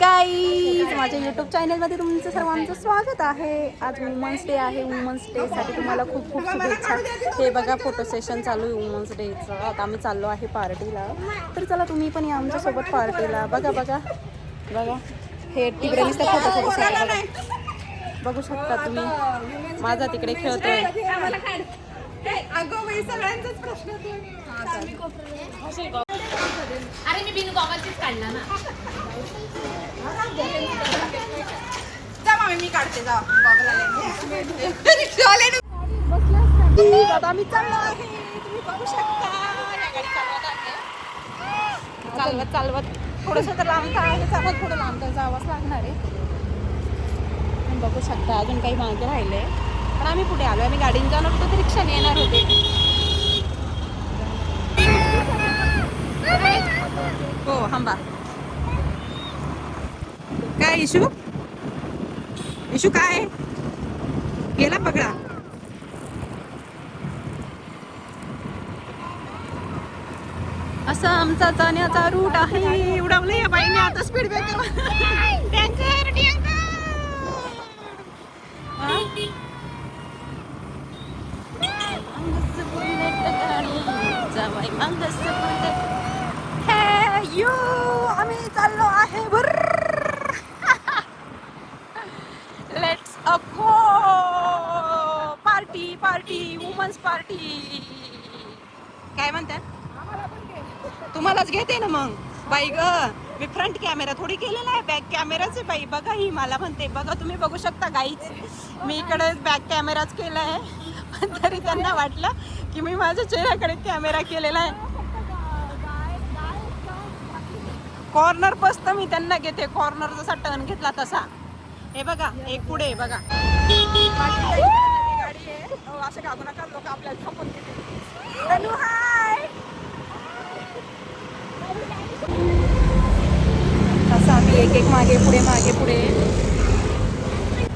Guys माझ्या YouTube चॅनलमध्ये तुमचं सर्वांचं स्वागत आहे. आज वुमन्स डे आहे. वुमन्स डेसाठी तुम्हाला खूप खूप शुभेच्छा. हे बघा फोटो सेशन चालू आहे वुमन्स डेचं. आता आम्ही चाललो आहे पार्टीला, तर चला तुम्ही पण या आमच्यासोबत पार्टीला. बघा बघा बघा हे तिकडे नुसतं फोटो बघू शकता तुम्ही. माझा तिकडे खेळतोय. अरे मी बिन गॉगलचीच काढला ना. जा मामी मी काढते. जा आता आम्ही चाललो आहे. तुम्ही बघू शकता चालवत चालवत थोडंसं तर लांब आहे. चालत थोडं लांब तर जावंच लागणार आहे. तुम्ही बघू शकता अजून काही मागे राहिले, पण आम्ही पुढे आलो. आम्ही गाडीने जाणार होतो तर रिक्षाने येणार होते. हो थांबा. काय इशू इशू काय गेला पकडा. असा आमचा जाण्याचा रूट आहे. उडवले या बाईने आता स्पीड ब्रेकर. टँकर आम्ही चाललो आहे. Let's go party party women's party. काय म्हणतात? तुम्हालाच घेते ना मग बाई ग. मी फ्रंट कॅमेरा थोडी केलेला आहे, बॅक कॅमेराच आहे बाई. बघा ही मला म्हणते. बघा तुम्ही बघू शकता गाईच. मी इकडे बॅक कॅमेराच केला आहे, पण तरी त्यांना वाटलं की मी माझ्या चेहऱ्याकडे कॅमेरा केलेला आहे. कॉर्नर बसत मी त्यांना घेते. कॉर्नर जसा टर्न घेतला तसा. हे बघा एक पुढे बघा. गाडी आहे. असं कागू नका, लोक आपल्याला थांबून घेते. हाय असं आम्ही एक एक मागे पुढे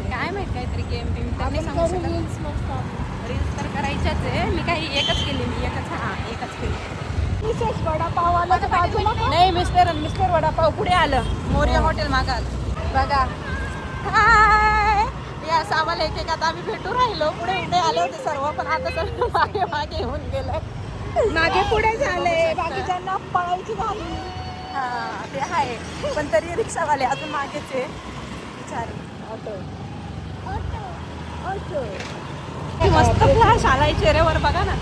काय माहित काहीतरी गेम बिम तर नाही सांगू शकत. रील्स तर करायच्याच आहे. मी काही एकच केली. मी एकच केली. वडापाववाल्याच्या बाजूला नाही मिस्टर वडापाव पुढे आलं. मोर्या हॉटेल मागाल बघा. हाय या आम्हाला एक आता आम्ही भेटू राहिलो. पुढे आले होते सर्व, पण आता सर्व मागे येऊन गेलं. मागे पुढे झाले. बाकीच्यांना पळायची झाली. हा ते आहे, पण तरी रिक्षावाले अजून मागेच आहे. विचार मस्त फ्लॅश आलाय चेहऱ्यावर बघा ना.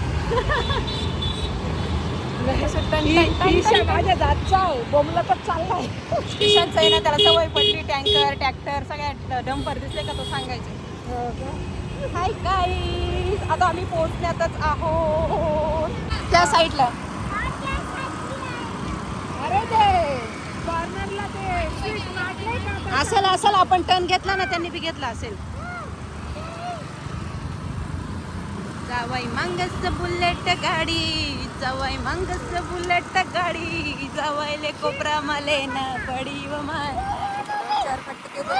माझ्या जातचा आहे बोमलतच चाललाय. स्टेशनचं आहे ना, त्याला सवय पडली. टँकर ट्रॅक्टर सगळ्या डंपर दिसले का तो सांगायचे. हाय गाईज आता आम्ही पोहोचण्यातच आहोत त्या साईडला. अरे ते कॉर्नरला ते असेल आपण टर्न घेतला ना, त्यांनी बी घेतला असेल. जावाई मांगस बुलेट गाडी, जावाई मांगस बुलेट गाडी, जावायले कोपरा मले ना पडी व माय चार पटके पडी.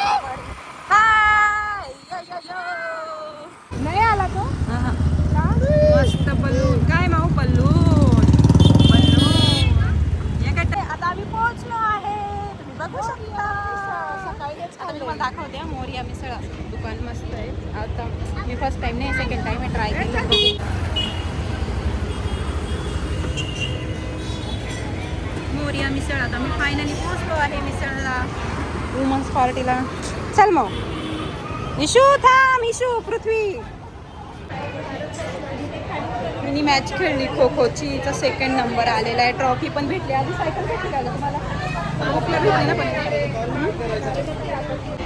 हाय यो यो यो नाही आला तो. मस्त बलून काय माऊ बलून आता आम्ही पोहोचलो आहे. तुम्ही बघू शकता. आता मी तुम्हाला दाखवते मोरिया मिसळ दुकान मस्त आहे. आता मी फर्स्ट टाइम नाही, सेकंड टाइम ट्राय केलं. मोरिया मिसळ. आता मी फायनली पोहोचलो आहे मिसळला, वुमन्स पार्टीला. चल मग इशू थांब. इशू पृथ्वी मी मॅच खेळली खो खोची. तर सेकंड नंबर आलेला आहे. ट्रॉफी पण भेटली. आधी सायकल भेटली का तुम्हाला? भेटली ना पण.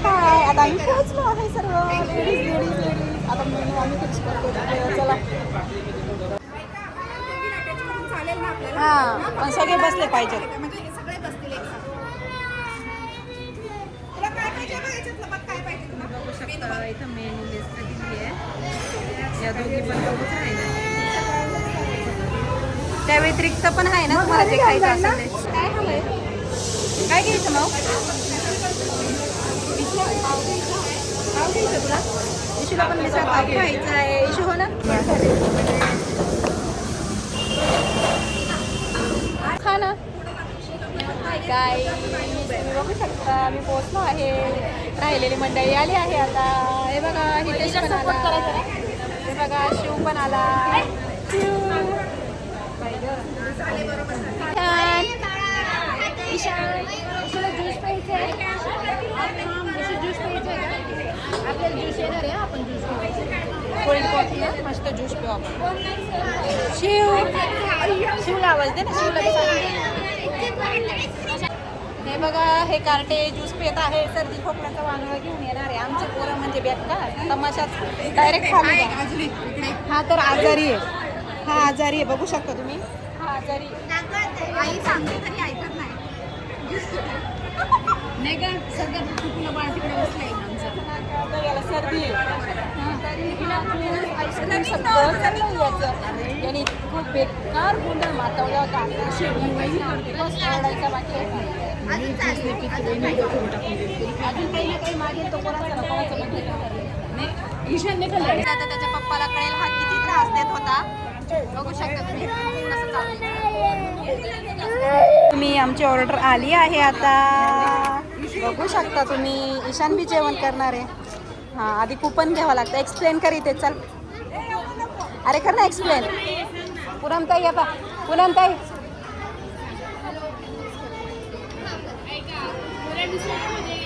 काय आता आम्ही पोहोचलो आहे सर्व लेडीज. आता मेनू आम्ही फिक्स करतो. चला हां, पण सगळे बसले पाहिजे. बघू शकता इथं मेनू लिस्ट दिली आहे. या दोघी पण बघूच राहिल्या. त्या व्यतिरिक्त पण आहे ना तुम्हाला जे खायचं असेल ते. काय घ्यायचं मग? तुला इशूला पण मिसळ पाव खायचं आहे. इशू हो ना. खा ना. काय तुम्ही बघू शकता मी पोहोचलो आहे. राहिलेली मंडळी आली आहे आता. हे बघा हितेश पण आला. हे बघा शिव पण आला. ईशान तुला ज्यूस प्यायचं आहे? ज्यूस प्यायचं आहे का? आपल्याला ज्यूस येणार आहे. आपण ज्यूस पिऊ. कोल्ड कॉफी आहे मस्त ज्यूस पिऊ आपण. शिवला आवाज दे ना. शिवला हे बघा हे कार्टे ज्यूस पित आहे. सर्दी खोकल्याचा वानोळा घेऊन येणार आहे. आमचे पोरं म्हणजे बेकार तमाशाच डायरेक्ट खाली. हा तर आजारी आहे. हा आजारी आहे बघू शकता तुम्ही. हा आजारी आई सांगते तरी ऐकत नाही. याला सर्दी याने खूप बेकार गोंधळ मातवला होता. ओरडायचा बाकी अजून काही ना काही मागे तो ईशानने आता त्याच्या पप्पाला कळेल हा किती त्रास देत होता. बघू शकता तुम्ही कसं चालू. तुम्ही आमची ऑर्डर आली आहे आता. बघू शकता तुम्ही. ईशान बी जेवण करणार आहे. हां आधी कुपन घ्यावं लागतं. एक्सप्लेन कर इथे. चल अरे कर ना एक्सप्लेन. पूनमताई या पा. पूनमताई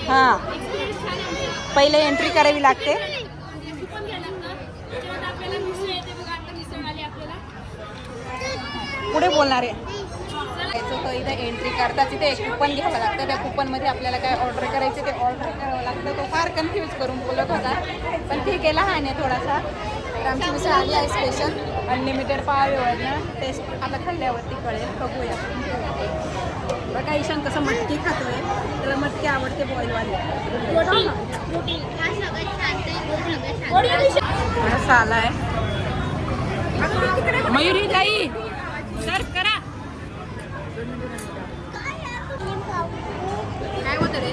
हां पहिले एंट्री करावी लागते. पुढे बोलणार आहे. इथे एंट्री करता तिथे एक कुपन घ्यावं लागतं. त्या कुपनमध्ये आपल्याला काय ऑर्डर करायचं ते ऑर्डर करावं लागतं. तो फार कन्फ्यूज करून बोलत होता पण ठीक आहे. लहान आहे थोडासा. तर आमची मिसळ आली आहे स्पेशल अनलिमिटेड पाव ना. टेस्ट आता खाल्ल्यावरती कळेल. बघूया. बघा ईशान कसं मटकी खातोय. त्याला मटकी आवडते बॉईलवाली. असा आला आहे मयुरी ताई. सर्व करा. काय होतं रे?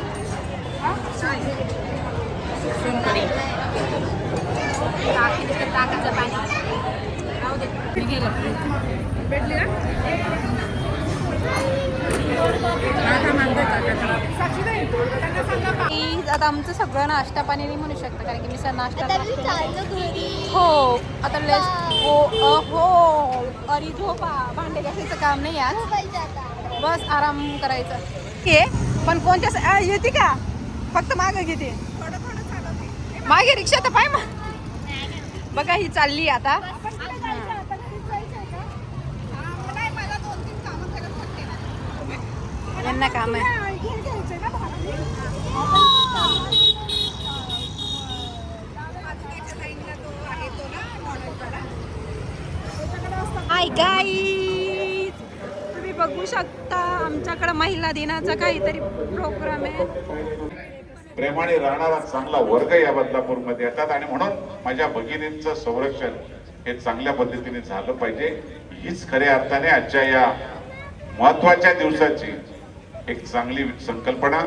सोनकढी ताकाचं पाणी राहू दे. मी गेलं भेटली ना. आता आमचं सगळं नाश्ता पाणी नाही म्हणू शकतं कारण की मी सर नाश्ता हो आता हो अरे झोपा. भांडे घासायचं काम नाही आज. बस आराम करायचं. हे पण कोणत्या येते का? फक्त मागं घेते. मागे रिक्षा तर पाय मग. बघा ही चालली आता. यांना काम आहे. हाय गाईज तुम्ही बघू शकता आमच्याकडे महिला दिनाचा काहीतरी प्रोग्राम आहे. प्रेमाने राहणारा चांगला वर्ग या बदलापूरमध्ये येतात आणि म्हणून माझ्या भगिनींचं संरक्षण हे चांगल्या पद्धतीने झालं पाहिजे. हीच खऱ्या अर्थाने आजच्या या महत्वाच्या दिवसाची एक चांगली संकल्पना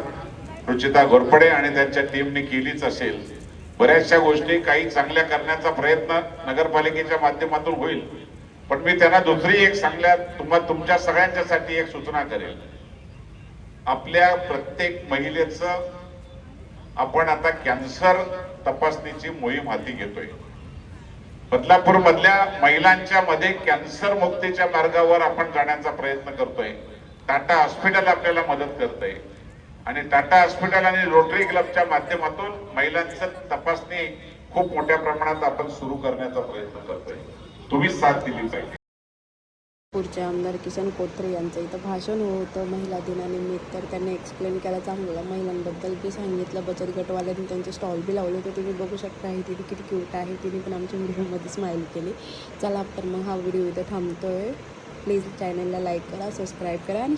रुचिता घोरपडे आणि त्यांच्या टीमने केलीच असेल. बऱ्याचशा गोष्टी काही चांगल्या करण्याचा प्रयत्न नगरपालिकेच्या माध्यमातून होईल पण मी त्यांना दुसरी एक तुमच्या सगळ्यांच्यासाठी एक सूचना करेल. आपल्या प्रत्येक महिलेचं आपण आता कॅन्सर तपासणीची मोहीम हाती घेतोय. बदलापूर मधल्या महिलांच्या मध्ये कॅन्सर मुक्तीच्या मार्गावर आपण जाण्याचा प्रयत्न करतोय. टाटा हॉस्पिटल आपल्याला मदत करतंय आणि टाटा हॉस्पिटल आणि रोटरी क्लबच्या माध्यमातून महिलांचं तपासणी खूप मोठ्या प्रमाणात आपण सुरू करण्याचा प्रयत्न करतोय. तुम्ही साथ दिली पाहिजे. पुढचे आमदार किसन कोथरे यांचं इथं भाषण होतं महिला दिनानिमित्त. तर त्यांनी एक्सप्लेन केलं चांगलं. महिलांबद्दल बी सांगितलं. बचत गटवाल्यांनी त्यांचे स्टॉल बी लावले होते. तुम्ही बघू शकता ही तिथे किती क्यूट आहे. तिने पण आमच्या व्हिडिओमध्ये स्माईल केली. चला तर मग हा व्हिडिओ इथं थांबतोय. प्लीज चॅनलला लाईक करा, सबस्क्राईब करा आणि